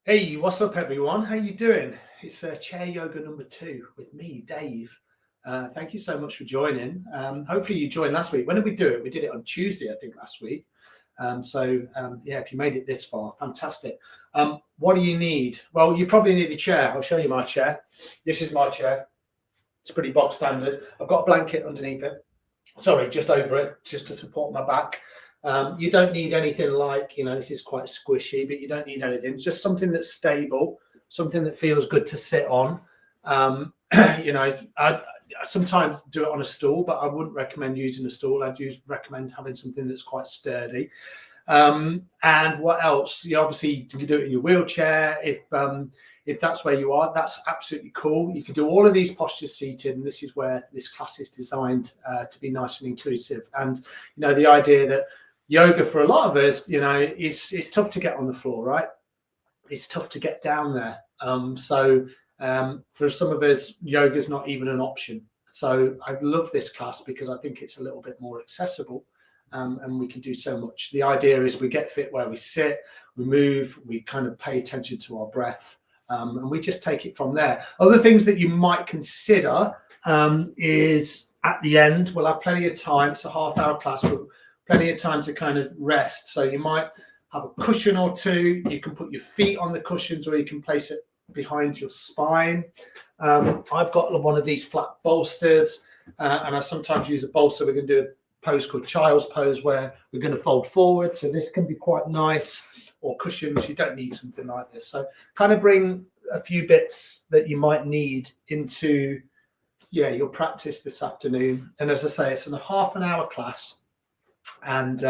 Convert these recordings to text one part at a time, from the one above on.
Hey, what's up, everyone? How you doing? It's chair yoga number 2 with me, Dave. Thank you so much for joining. Hopefully you joined last week. When did we do it? We did it on Tuesday, I think, last week. Yeah, if you made it this far, fantastic. What do you need? Well, you probably need a chair. I'll show you my chair. This is my chair. It's pretty bog standard. I've got a blanket underneath it. Sorry, just over it, just to support my back. You don't need anything like, this is quite squishy, but you don't need anything. It's just something that's stable, something that feels good to sit on. I sometimes do it on a stool, but I wouldn't recommend using a stool. I'd recommend having something that's quite sturdy. And what else? You obviously you can do it in your wheelchair. If that's where you are, that's absolutely cool. You can do all of these postures seated, and this is where this class is designed to be nice and inclusive. And the idea that yoga for a lot of us, is tough to get on the floor, right? It's tough to get down there. For some of us, yoga is not even an option. So I love this class because I think it's a little bit more accessible. And we can do so much. The idea is we get fit where we sit, we move, we kind of pay attention to our breath, and we just take it from there. Other things that you might consider is at the end, we'll have plenty of time. It's a half-hour class, but plenty of time to kind of rest. So you might have a cushion or two. You can put your feet on the cushions, or you can place it behind your spine. I've got one of these flat bolsters, and I sometimes use a bolster. We're going to do a pose called child's pose, where we're going to fold forward, so this can be quite nice. Or cushions, you don't need something like this. So kind of bring a few bits that you might need into your practice this afternoon. And as I say, it's in a half an hour class, and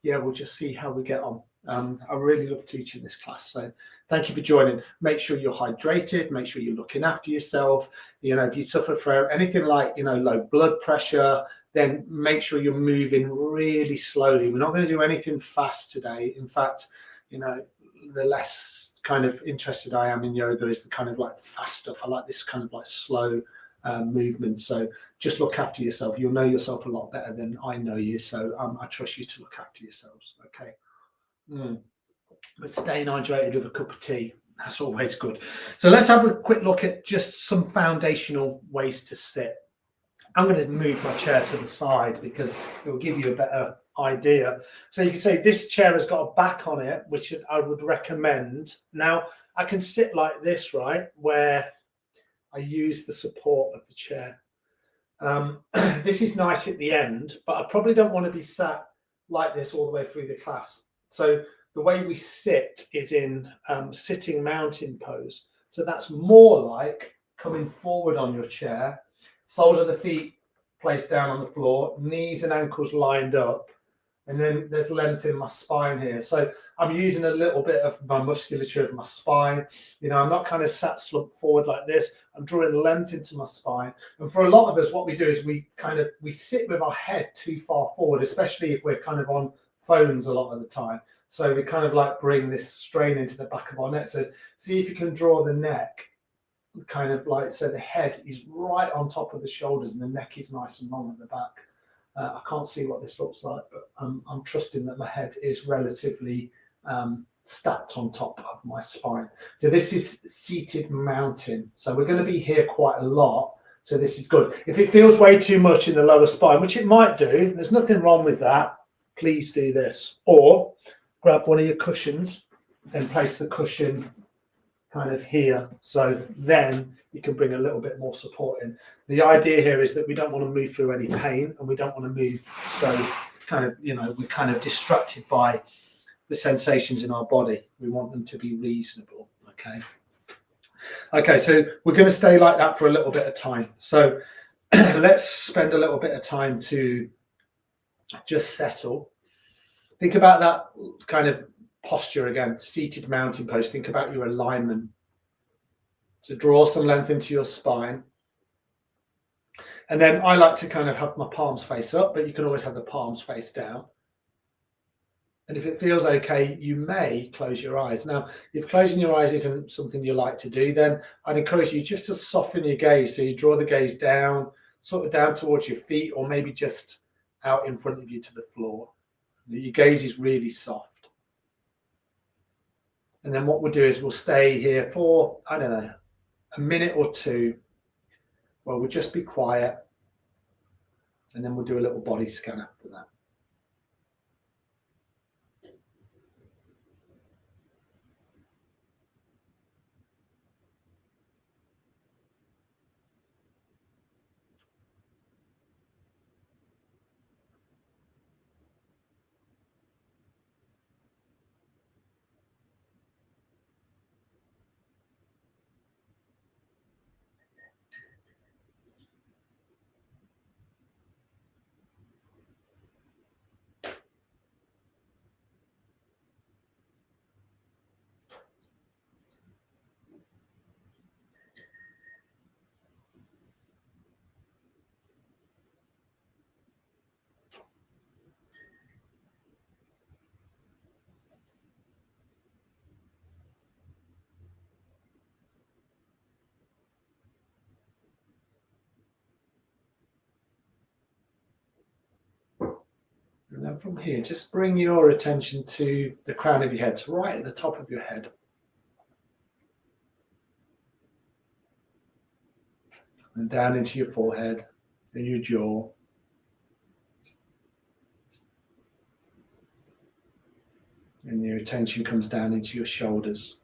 we'll just see how we get on. I really love teaching this class, so thank you for joining. Make sure you're hydrated, make sure you're looking after yourself. If you suffer from anything like low blood pressure, then make sure you're moving really slowly. We're not going to do anything fast today. In fact, the less kind of interested I am in yoga is the kind of like the fast stuff. I like this kind of like slow movement. So just look after yourself. You'll know yourself a lot better than I know you. So I trust you to look after yourselves. Okay. But staying hydrated with a cup of tea, that's always good. So let's have a quick look at just some foundational ways to sit. I'm going to move my chair to the side because it will give you a better idea. So you can say this chair has got a back on it, which I would recommend. Now I can sit like this, right, where I use the support of the chair. This is nice at the end, but I probably don't want to be sat like this all the way through the class. So the way we sit is in sitting mountain pose. So that's more like coming forward on your chair, soles of the feet placed down on the floor, knees and ankles lined up, and then there's length in my spine here. So I'm using a little bit of my musculature of my spine. I'm not kind of sat slumped forward like this. I'm drawing length into my spine. And for a lot of us, what we do is we sit with our head too far forward, especially if we're kind of on phones a lot of the time. So we kind of like bring this strain into the back of our neck. So see if you can draw the neck kind of like, so the head is right on top of the shoulders and the neck is nice and long at the back. I can't see what this looks like, but I'm trusting that my head is relatively stacked on top of my spine. So this is seated mountain. So we're going to be here quite a lot. So this is good. If it feels way too much in the lower spine, which it might do, there's nothing wrong with that. Please do this. Or grab one of your cushions and place the cushion kind of here. So then you can bring a little bit more support in. The idea here is that we don't want to move through any pain, and we don't want to move so kind of, we're kind of distracted by the sensations in our body. We want them to be reasonable. Okay, so we're going to stay like that for a little bit of time. So let's spend a little bit of time to just settle. Think about that kind of posture again, seated mountain pose. Think about your alignment. So draw some length into your spine. And then I like to kind of have my palms face up, but you can always have the palms face down. And if it feels okay, you may close your eyes. Now, if closing your eyes isn't something you like to do, then I'd encourage you just to soften your gaze. So you draw the gaze down, sort of down towards your feet, or maybe just out in front of you to the floor. Your gaze is really soft. And then what we'll do is we'll stay here for, I don't know, a minute or two where we'll just be quiet. And then we'll do a little body scan after that. And then from here, just bring your attention to the crown of your head, so right at the top of your head. And down into your forehead and your jaw. And your attention comes down into your shoulders,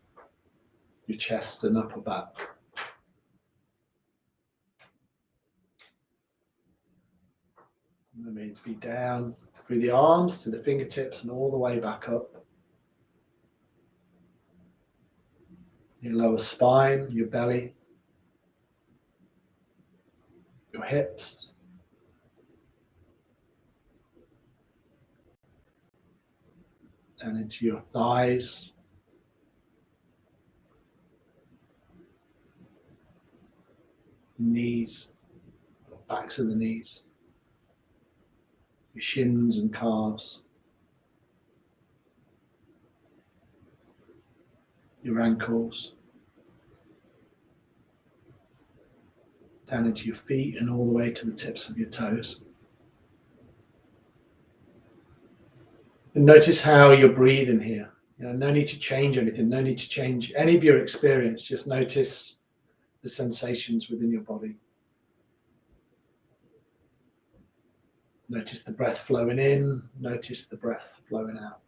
your chest and upper back. And that means be down through the arms to the fingertips and all the way back up. Your lower spine, your belly, your hips, and into your thighs, knees, backs of the knees, your shins and calves, your ankles, down into your feet and all the way to the tips of your toes. And notice how you're breathing here. You know, no need to change anything, no need to change any of your experience. Just notice the sensations within your body. Notice the breath flowing in, notice the breath flowing out.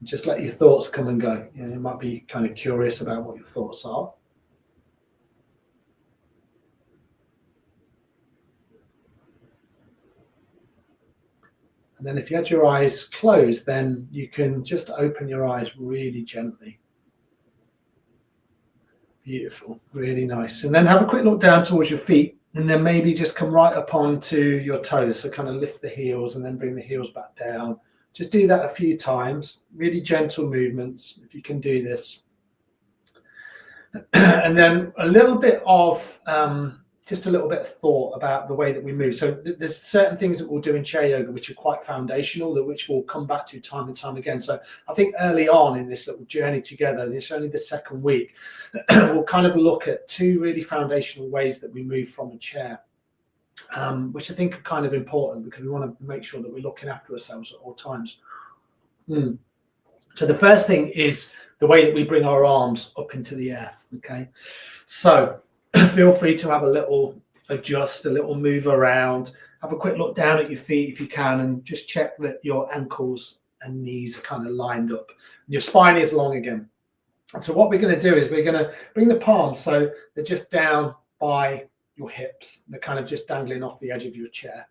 Just let your thoughts come and go. You know, you might be kind of curious about what your thoughts are. And then if you had your eyes closed, then you can just open your eyes really gently. Beautiful, really nice. And then have a quick look down towards your feet, and then maybe just come right up onto your toes. So kind of lift the heels and then bring the heels back down. Just do that a few times, really gentle movements if you can do this. And then a little bit of just a little bit of thought about the way that we move. So there's certain things that we'll do in chair yoga which are quite foundational, that which we'll come back to time and time again. So I think early on in this little journey together, it's only the second week, we'll kind of look at two really foundational ways that we move from a chair, which I think are kind of important because we want to make sure that we're looking after ourselves at all times. So the first thing is the way that we bring our arms up into the air. Okay, so feel free to have a little adjust, a little move around, have a quick look down at your feet if you can, and just check that your ankles and knees are kind of lined up. Your spine is long again. And so what we're going to do is we're going to bring the palms so they're just down by your hips. They're kind of just dangling off the edge of your chair.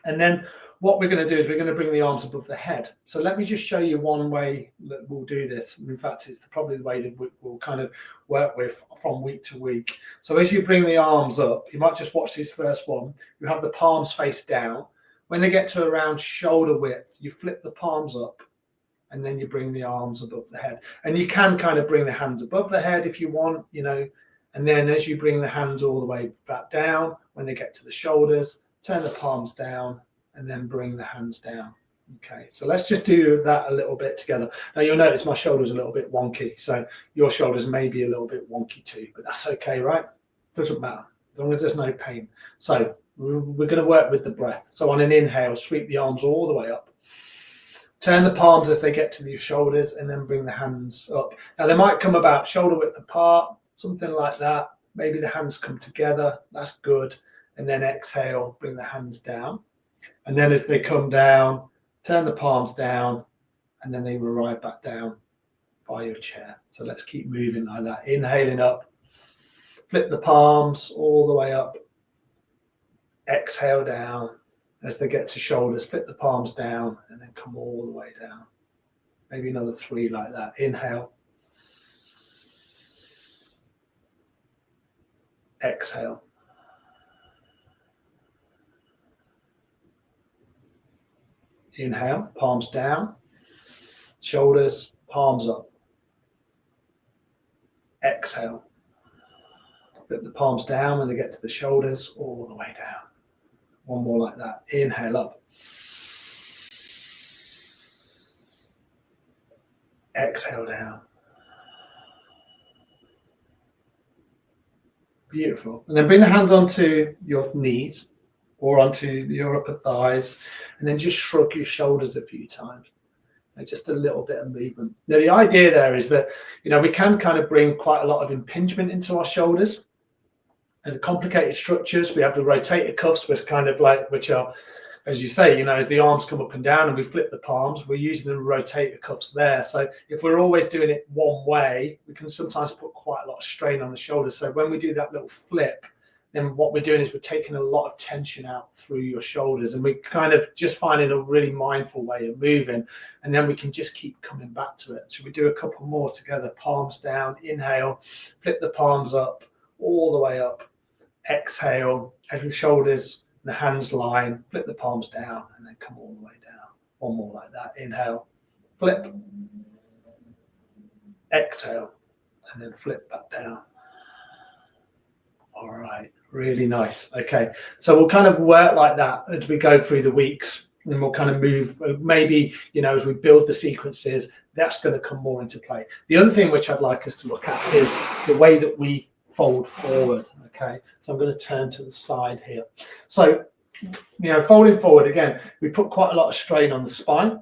And then what we're going to do is we're going to bring the arms above the head. So let me just show you one way that we'll do this. In fact, it's probably the way that we'll kind of work with from week to week. So as you bring the arms up, you might just watch this first one. You have the palms face down. When they get to around shoulder width, you flip the palms up and then you bring the arms above the head. And you can kind of bring the hands above the head if you want, you know, and then as you bring the hands all the way back down, when they get to the shoulders, turn the palms down and then bring the hands down. Okay, so let's just do that a little bit together. Now you'll notice my shoulders are a little bit wonky, so your shoulders may be a little bit wonky too, but that's okay, right? Doesn't matter, as long as there's no pain. So we're going to work with the breath. So on an inhale, sweep the arms all the way up. Turn the palms as they get to your shoulders, and then bring the hands up. Now they might come about shoulder width apart, something like that. Maybe the hands come together. That's good. And then exhale, bring the hands down. And then as they come down, turn the palms down, and then they arrive back down by your chair. So let's keep moving like that. Inhaling up, flip the palms all the way up. Exhale down. As they get to shoulders, flip the palms down and then come all the way down. Maybe another 3 like that. Inhale. Exhale. Inhale, palms down, shoulders, palms up. Exhale. Flip the palms down when they get to the shoulders, all the way down. One more like that. Inhale up. Exhale down. Beautiful. And then bring the hands onto your knees or onto your upper thighs, and then just shrug your shoulders a few times. And just a little bit of movement. Now, the idea there is that, we can kind of bring quite a lot of impingement into our shoulders. And complicated structures, we have the rotator cuffs, which are, as you say, as the arms come up and down and we flip the palms, we're using the rotator cuffs there. So if we're always doing it one way, we can sometimes put quite a lot of strain on the shoulders. So when we do that little flip, then what we're doing is we're taking a lot of tension out through your shoulders, and we're kind of just finding a really mindful way of moving, and then we can just keep coming back to it. So we do a couple more together. Palms down, inhale, flip the palms up, all the way up. Exhale, as the shoulders, the hands line, flip the palms down, and then come all the way down. One more like that. Inhale, flip, exhale, and then flip back down. All right, really nice. Okay, so we'll kind of work like that as we go through the weeks, and we'll kind of move. Maybe, as we build the sequences, that's going to come more into play. The other thing which I'd like us to look at is the way that we fold forward. Okay, so I'm going to turn to the side here. So, folding forward again, we put quite a lot of strain on the spine.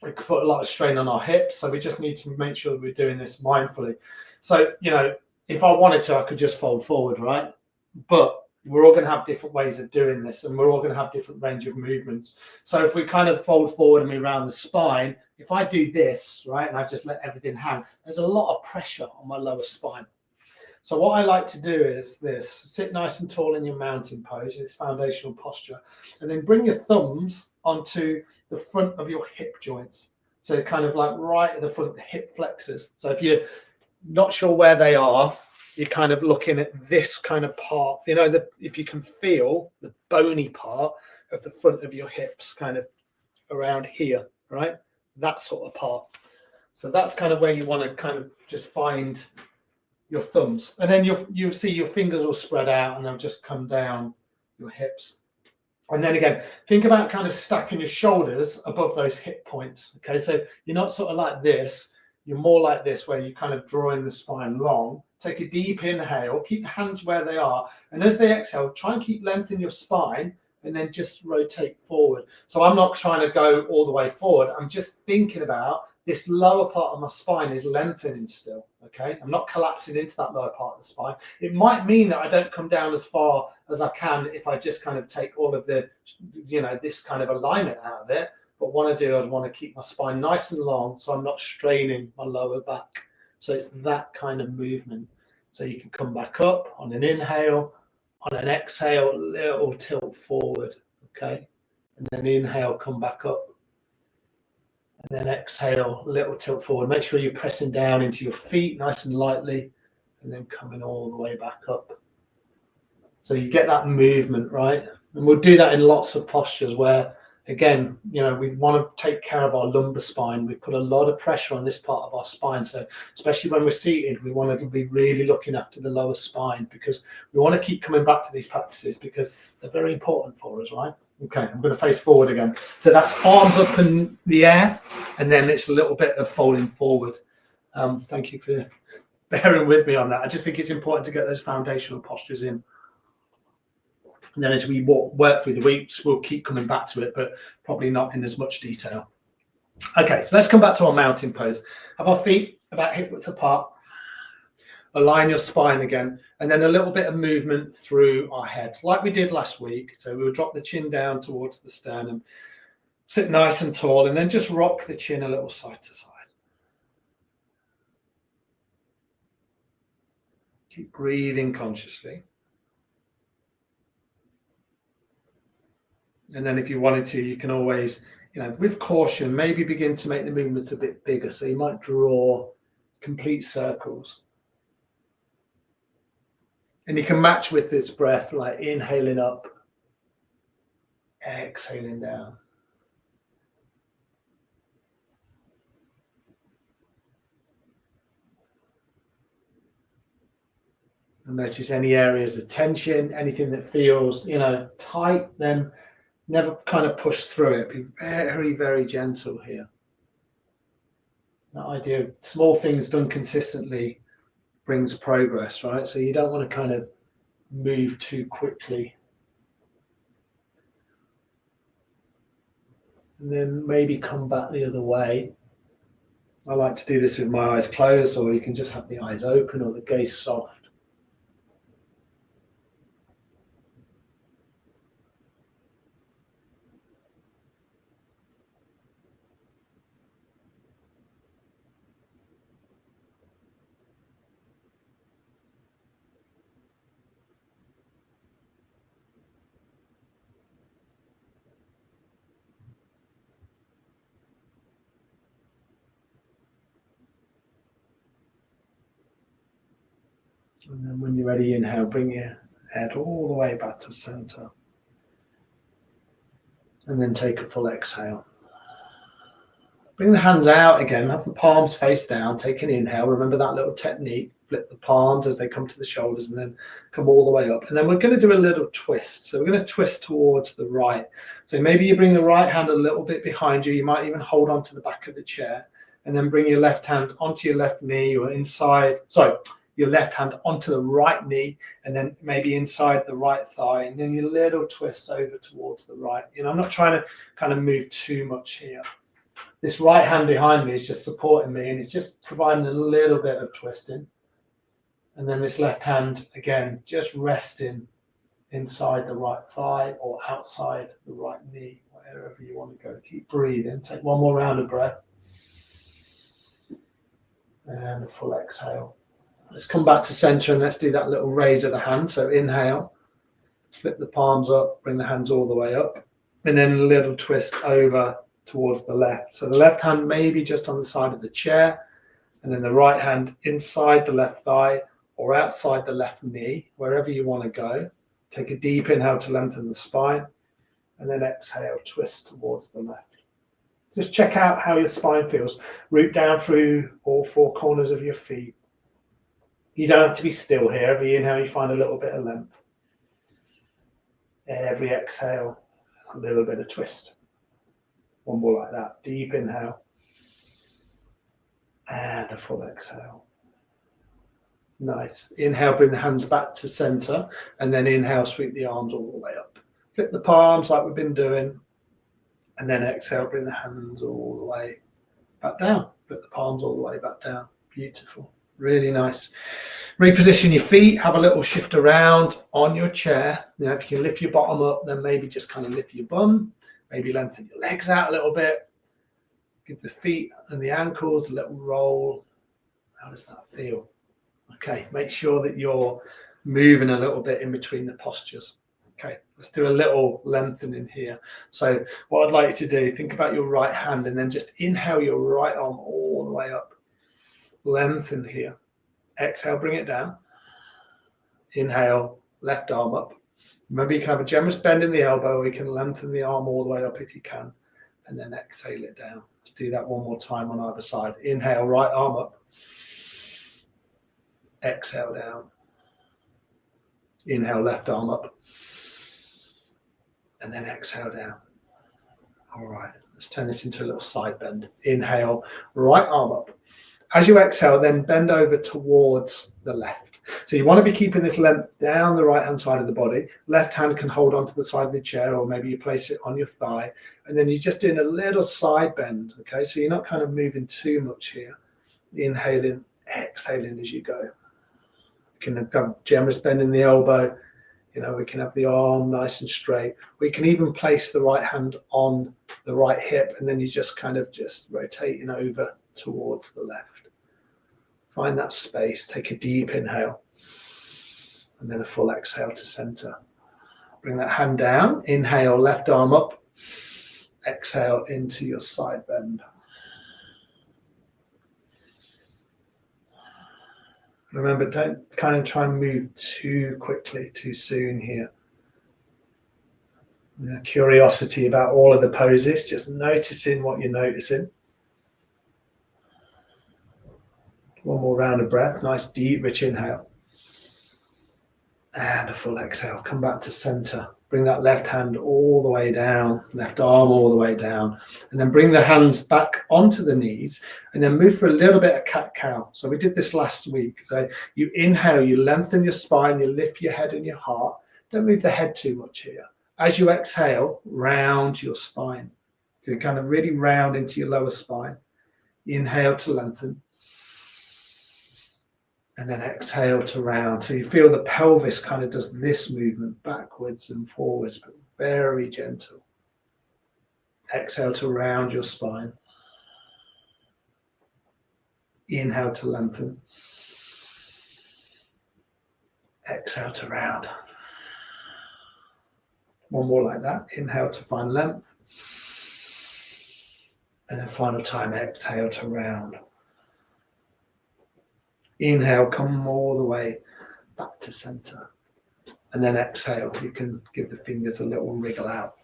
We put a lot of strain on our hips. So we just need to make sure that we're doing this mindfully. So, if I wanted to, I could just fold forward, right? But we're all going to have different ways of doing this, and we're all going to have different range of movements. So if we kind of fold forward and around the spine, if I do this, right, and I just let everything hang, there's a lot of pressure on my lower spine. So what I like to do is this: sit nice and tall in your mountain pose, this foundational posture, and then bring your thumbs onto the front of your hip joints. So kind of like right at the front, the hip flexors. So if you're not sure where they are, you're kind of looking at this kind of part, if you can feel the bony part of the front of your hips kind of around here, right? That sort of part. So that's kind of where you want to kind of just find your thumbs, and then you'll see your fingers will spread out and they'll just come down your hips. And then again, think about kind of stacking your shoulders above those hip points. Okay, so you're not sort of like this, you're more like this, where you're kind of drawing the spine long. Take a deep inhale, keep the hands where they are, and as they exhale, try and keep length in your spine, and then just rotate forward. So I'm not trying to go all the way forward, I'm just thinking about this lower part of my spine is lengthening still, okay? I'm not collapsing into that lower part of the spine. It might mean that I don't come down as far as I can if I just kind of take all of the, this kind of alignment out of it. But what I do is want to keep my spine nice and long so I'm not straining my lower back. So it's that kind of movement. So you can come back up on an inhale, on an exhale, little tilt forward, okay? And then inhale, come back up. And then exhale, little tilt forward. Make sure you're pressing down into your feet nice and lightly, and then coming all the way back up. So you get that movement, right? And we'll do that in lots of postures where, again, we want to take care of our lumbar spine. We put a lot of pressure on this part of our spine. So especially when we're seated, we want to be really looking after the lower spine, because we want to keep coming back to these practices because they're very important for us, right? Okay, I'm going to face forward again. So that's arms up in the air, and then it's a little bit of folding forward. Thank you for bearing with me on that. I just think it's important to get those foundational postures in. And then as we work through the weeks, we'll keep coming back to it, but probably not in as much detail. Okay, so let's come back to our mountain pose. Have our feet about hip width apart. Align your spine again, and then a little bit of movement through our head, like we did last week. So we'll drop the chin down towards the sternum, sit nice and tall, and then just rock the chin a little side to side. Keep breathing consciously. And then if you wanted to, you can always, with caution, maybe begin to make the movements a bit bigger. So you might draw complete circles. And you can match with this breath, like inhaling up, exhaling down. And notice any areas of tension, anything that feels, tight, then never kind of push through it. Be very, very gentle here. That idea of small things done consistently brings progress, right? So you don't want to kind of move too quickly. And then maybe come back the other way. I like to do this with my eyes closed, or you can just have the eyes open or the gaze soft. And then when you're ready, inhale, bring your head all the way back to center. And then take a full exhale. Bring the hands out again, have the palms face down, take an inhale. Remember that little technique, flip the palms as they come to the shoulders and then come all the way up. And then we're going to do a little twist. So we're going to twist towards the right. So maybe you bring the right hand a little bit behind you. You might even hold on to the back of the chair and then bring your left hand onto your left knee or your left hand onto the right knee and then maybe inside the right thigh, and then your little twist over towards the right. I'm not trying to kind of move too much here. This right hand behind me is just supporting me and it's just providing a little bit of twisting. And then this left hand, again, just resting inside the right thigh or outside the right knee, wherever you want to go. Keep breathing. Take one more round of breath. And a full exhale. Let's come back to center and let's do that little raise of the hand. So inhale, flip the palms up, bring the hands all the way up, and then a little twist over towards the left. So the left hand maybe just on the side of the chair, and then the right hand inside the left thigh or outside the left knee, wherever you want to go. Take a deep inhale to lengthen the spine, and then exhale, twist towards the left. Just check out how your spine feels. Root down through all four corners of your feet. You don't have to be still here. Every inhale, you find a little bit of length. Every exhale, a little bit of twist. One more like that. Deep inhale. And a full exhale. Nice. Inhale, bring the hands back to center. And then inhale, sweep the arms all the way up. Flip the palms like we've been doing. And then exhale, bring the hands all the way back down. Flip the palms all the way back down. Beautiful. Really nice. Reposition your feet, have a little shift around on your chair. If you can lift your bottom up, then maybe just kind of lift your bum, maybe lengthen your legs out a little bit. Give the feet and the ankles a little roll. How does that feel? Okay, make sure that you're moving a little bit in between the postures. Okay, let's do a little lengthening here. So what I'd like you to do, think about your right hand and then just inhale your right arm all the way up. Lengthen here. Exhale, bring it down. Inhale, left arm up. Remember, you can have a generous bend in the elbow, or you can lengthen the arm all the way up if you can, and then exhale it down. Let's do that one more time on either side. Inhale, right arm up. Exhale down. Inhale, left arm up. And then exhale down. All right, let's turn this into a little side bend. Inhale, right arm up. As you exhale, then bend over towards the left. So you want to be keeping this length down the right hand side of the body. Left hand can hold onto the side of the chair, or maybe you place it on your thigh, and then you're just doing a little side bend. Okay, so you're not kind of moving too much here. Inhaling, exhaling as you go. You can have generous bend in the elbow. You know, we can have the arm nice and straight. We can even place the right hand on the right hip, and then you just kind of just rotating over towards the left. Find that space, take a deep inhale, and then a full exhale to center. Bring that hand down, inhale, left arm up, exhale into your side bend. Remember, don't kind of try and move too quickly, too soon here. Curiosity about all of the poses, just noticing what you're noticing. One more round of breath, nice deep rich inhale. And a full exhale, come back to center. Bring that left hand all the way down, left arm all the way down. And then bring the hands back onto the knees and then move for a little bit of cat-cow. So we did this last week. So you inhale, you lengthen your spine, you lift your head and your heart. Don't move the head too much here. As you exhale, round your spine. So you kind of really round into your lower spine. Inhale to lengthen. And then exhale to round. So you feel the pelvis kind of does this movement backwards and forwards, but very gentle. Exhale to round your spine. Inhale to lengthen. Exhale to round. One more like that. Inhale to find length. And then final time, exhale to round. Inhale, come all the way back to center. And then exhale, you can give the fingers a little wriggle out.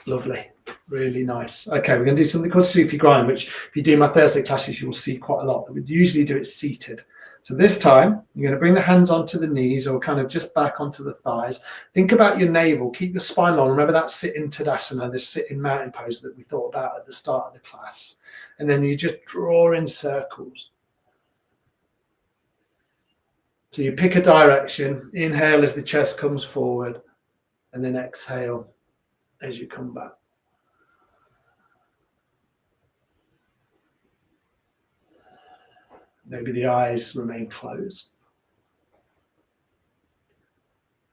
Lovely, really nice. Okay, we're going to do something called Sufi grind, which if you do my Thursday classes, you will see quite a lot. We usually do it seated. So this time, you're going to bring the hands onto the knees or kind of just back onto the thighs. Think about your navel, keep the spine long. Remember that sitting Tadasana, this sitting mountain pose that we thought about at the start of the class. And then you just draw in circles. So you pick a direction, inhale as the chest comes forward, and then exhale as you come back. Maybe the eyes remain closed.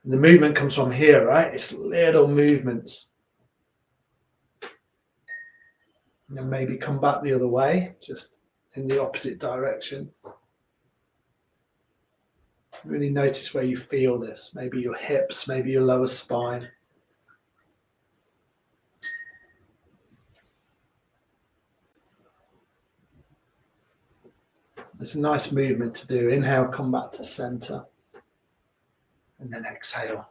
And the movement comes from here, right? It's little movements. And then maybe come back the other way, just in the opposite direction. Really notice where you feel this. Maybe your hips, maybe your lower spine. It's a nice movement to do. Inhale, come back to center. And then exhale.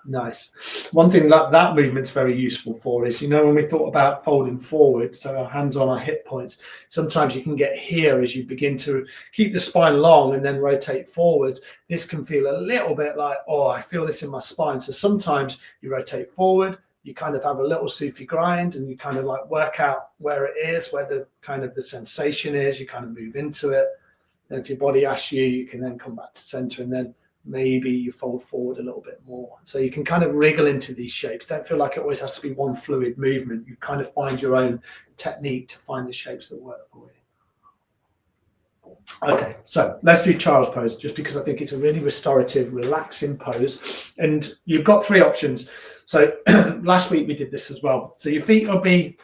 Nice. One thing that movement's very useful for is, when we thought about folding forward, so our hands on our hip points, sometimes you can get here as you begin to keep the spine long and then rotate forwards. This can feel a little bit like, oh, I feel this in my spine. So sometimes you rotate forward, you kind of have a little Sufi grind and you kind of like work out where it is, where the kind of the sensation is, you kind of move into it. Then if your body asks you, you can then come back to center and then maybe you fold forward a little bit more. So you can kind of wriggle into these shapes. Don't feel like it always has to be one fluid movement. You kind of find your own technique to find the shapes that work for you. Okay, so let's do child's pose, just because I think it's a really restorative, relaxing pose. And you've got three options. So last week we did this as well. So your feet will be,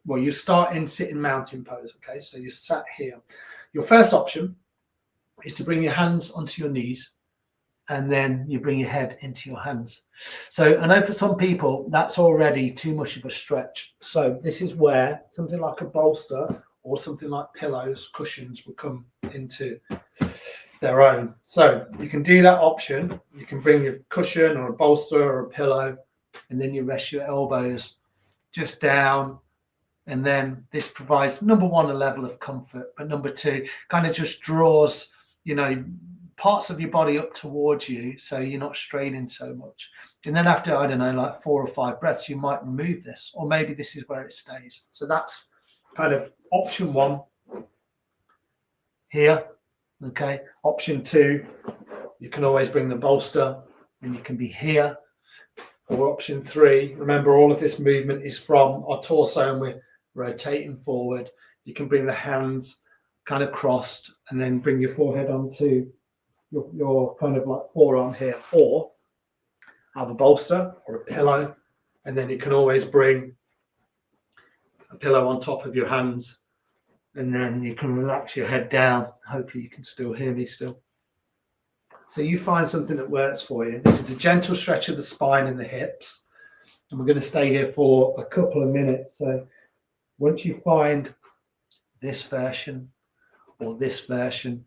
well, you start in sitting mountain pose. Okay, so you sat here. Your first option is to bring your hands onto your knees, and then you bring your head into your hands. So I know for some people that's already too much of a stretch. So this is where something like a bolster or something like pillows, cushions will come into their own. So you can do that option. You can bring your cushion or a bolster or a pillow, and then you rest your elbows just down. And then this provides, number one, a level of comfort, but number two, kind of just draws, parts of your body up towards you, so you're not straining so much. And then after, I don't know, like 4 or 5 breaths, you might remove this, or maybe this is where it stays. So that's kind of option one here. Okay, option 2, you can always bring the bolster and you can be here. Or option 3, remember all of this movement is from our torso and we're rotating forward. You can bring the hands kind of crossed and then bring your forehead onto your kind of like forearm here, or have a bolster or a pillow, and then you can always bring a pillow on top of your hands, and then you can relax your head down. Hopefully you can still hear me still. So you find something that works for you. This is a gentle stretch of the spine and the hips, and we're going to stay here for a couple of minutes. So once you find this version or this version,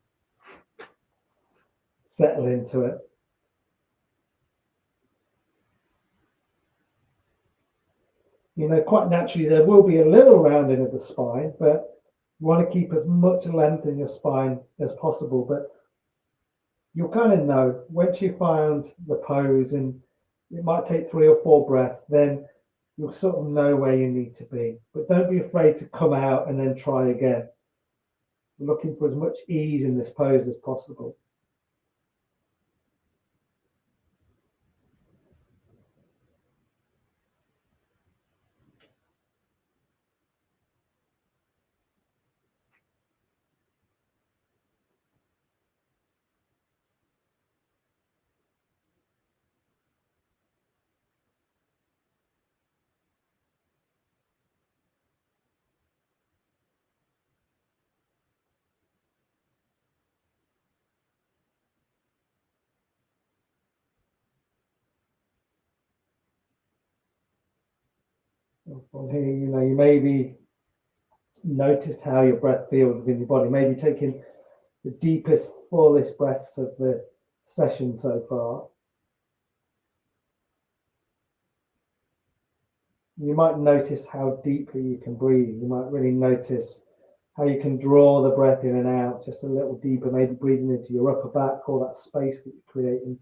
settle into it. You know, quite naturally there will be a little rounding of the spine, but you want to keep as much length in your spine as possible. But you'll kind of know once you find the pose, and it might take 3 or 4 breaths, then you'll sort of know where you need to be. But don't be afraid to come out and then try again. We're looking for as much ease in this pose as possible. From here, you know, you maybe notice how your breath feels within your body, maybe taking the deepest, fullest breaths of the session so far. You might notice how deeply you can breathe. You might really notice how you can draw the breath in and out just a little deeper, maybe breathing into your upper back, or that space that you're creating.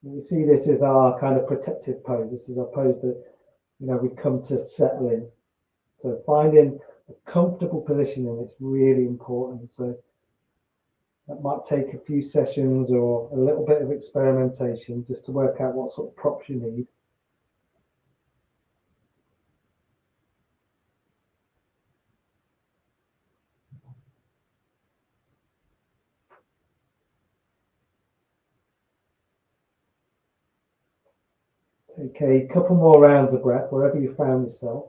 And you see, this is our kind of protective pose. This is our pose that, you know, we come to settle in. So finding a comfortable positioning is really important. So that might take a few sessions or a little bit of experimentation just to work out what sort of props you need. Take a couple more rounds of breath wherever you found yourself.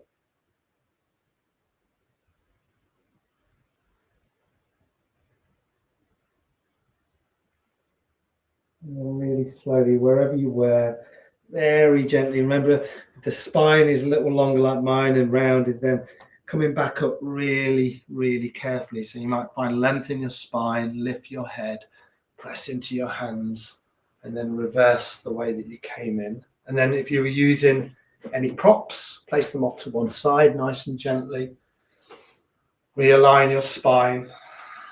And then really slowly, wherever you were, very gently. Remember, if the spine is a little longer like mine and rounded, then coming back up really, really carefully. So you might find length in your spine, lift your head, press into your hands, and then reverse the way that you came in. And then if you were using any props, place them off to one side, nice and gently. Realign your spine.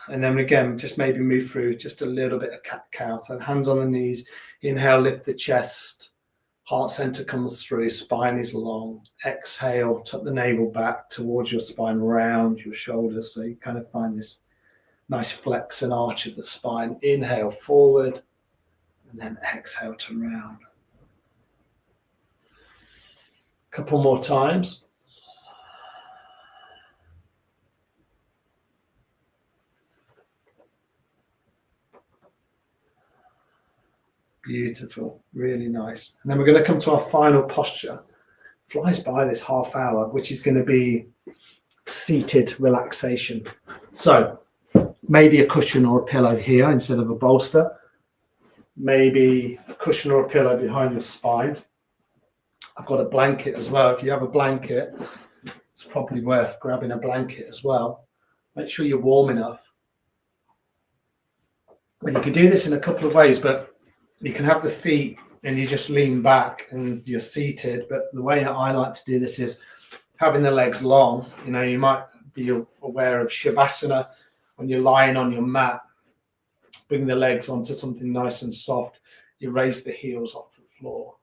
And then again, just maybe move through just a little bit of cat-cow. So hands on the knees, inhale, lift the chest, heart center comes through, spine is long. Exhale, tuck the navel back towards your spine, round your shoulders. So you kind of find this nice flex and arch of the spine. Inhale forward, and then exhale to round. A couple more times. Beautiful, really nice. And then we're going to come to our final posture. Flies by this half hour, which is going to be seated relaxation. So maybe a cushion or a pillow here instead of a bolster. Maybe a cushion or a pillow behind your spine. I've got a blanket as well. If you have a blanket, it's probably worth grabbing a blanket as well. Make sure you're warm enough. And you can do this in a couple of ways, but you can have the feet and you just lean back and you're seated. But the way I like to do this is having the legs long. You know, you might be aware of Shavasana when you're lying on your mat. Bring the legs onto something nice and soft. You raise the heels off the floor.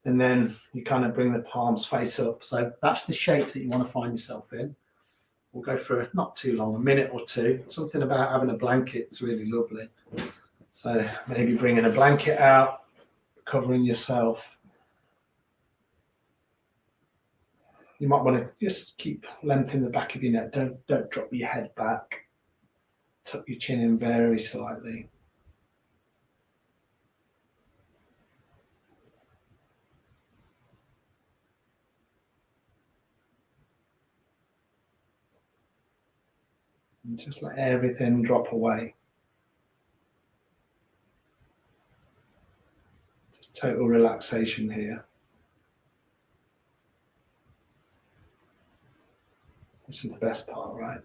And then you kind of bring the palms face up. So that's the shape that you want to find yourself in. We'll go for not too long, a minute or two. Something about having a blanket is really lovely. So maybe bringing a blanket out, covering yourself. You might want to just keep lengthening the back of your neck. Don't drop your head back. Tuck your chin in very slightly. And just let everything drop away. Just total relaxation here. This is the best part, right?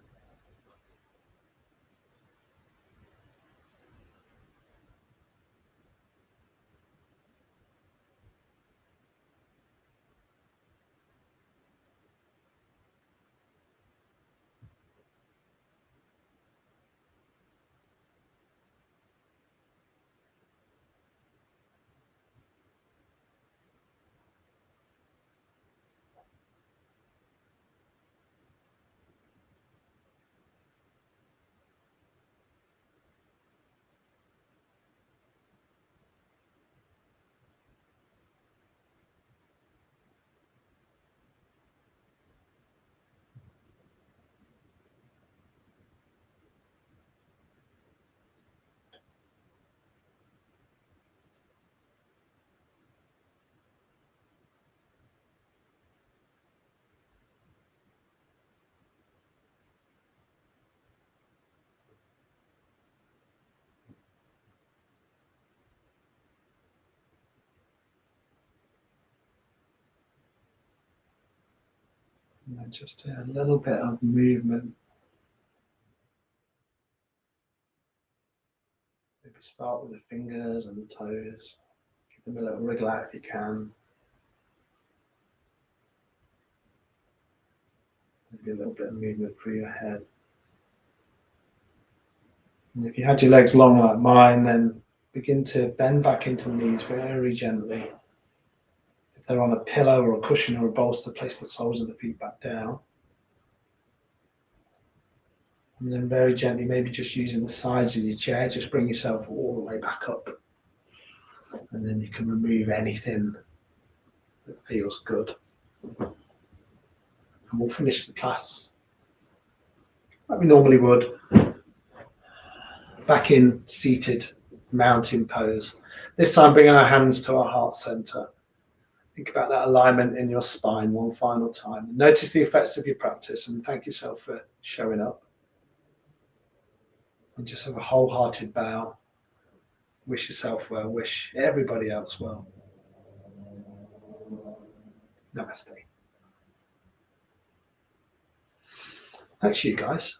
And then just a little bit of movement. Maybe start with the fingers and the toes. Give them a little wriggle out if you can. Maybe a little bit of movement through your head. And if you had your legs long like mine, then begin to bend back into the knees very gently. If they're on a pillow or a cushion or a bolster, place the soles of the feet back down. And then very gently, maybe just using the sides of your chair, just bring yourself all the way back up. And then you can remove anything that feels good. And we'll finish the class like we normally would. Back in seated mountain pose. This time bringing our hands to our heart center. Think about that alignment in your spine one final time. Notice the effects of your practice and thank yourself for showing up. And just have a wholehearted bow. Wish yourself well, wish everybody else well. Namaste. Thanks you guys.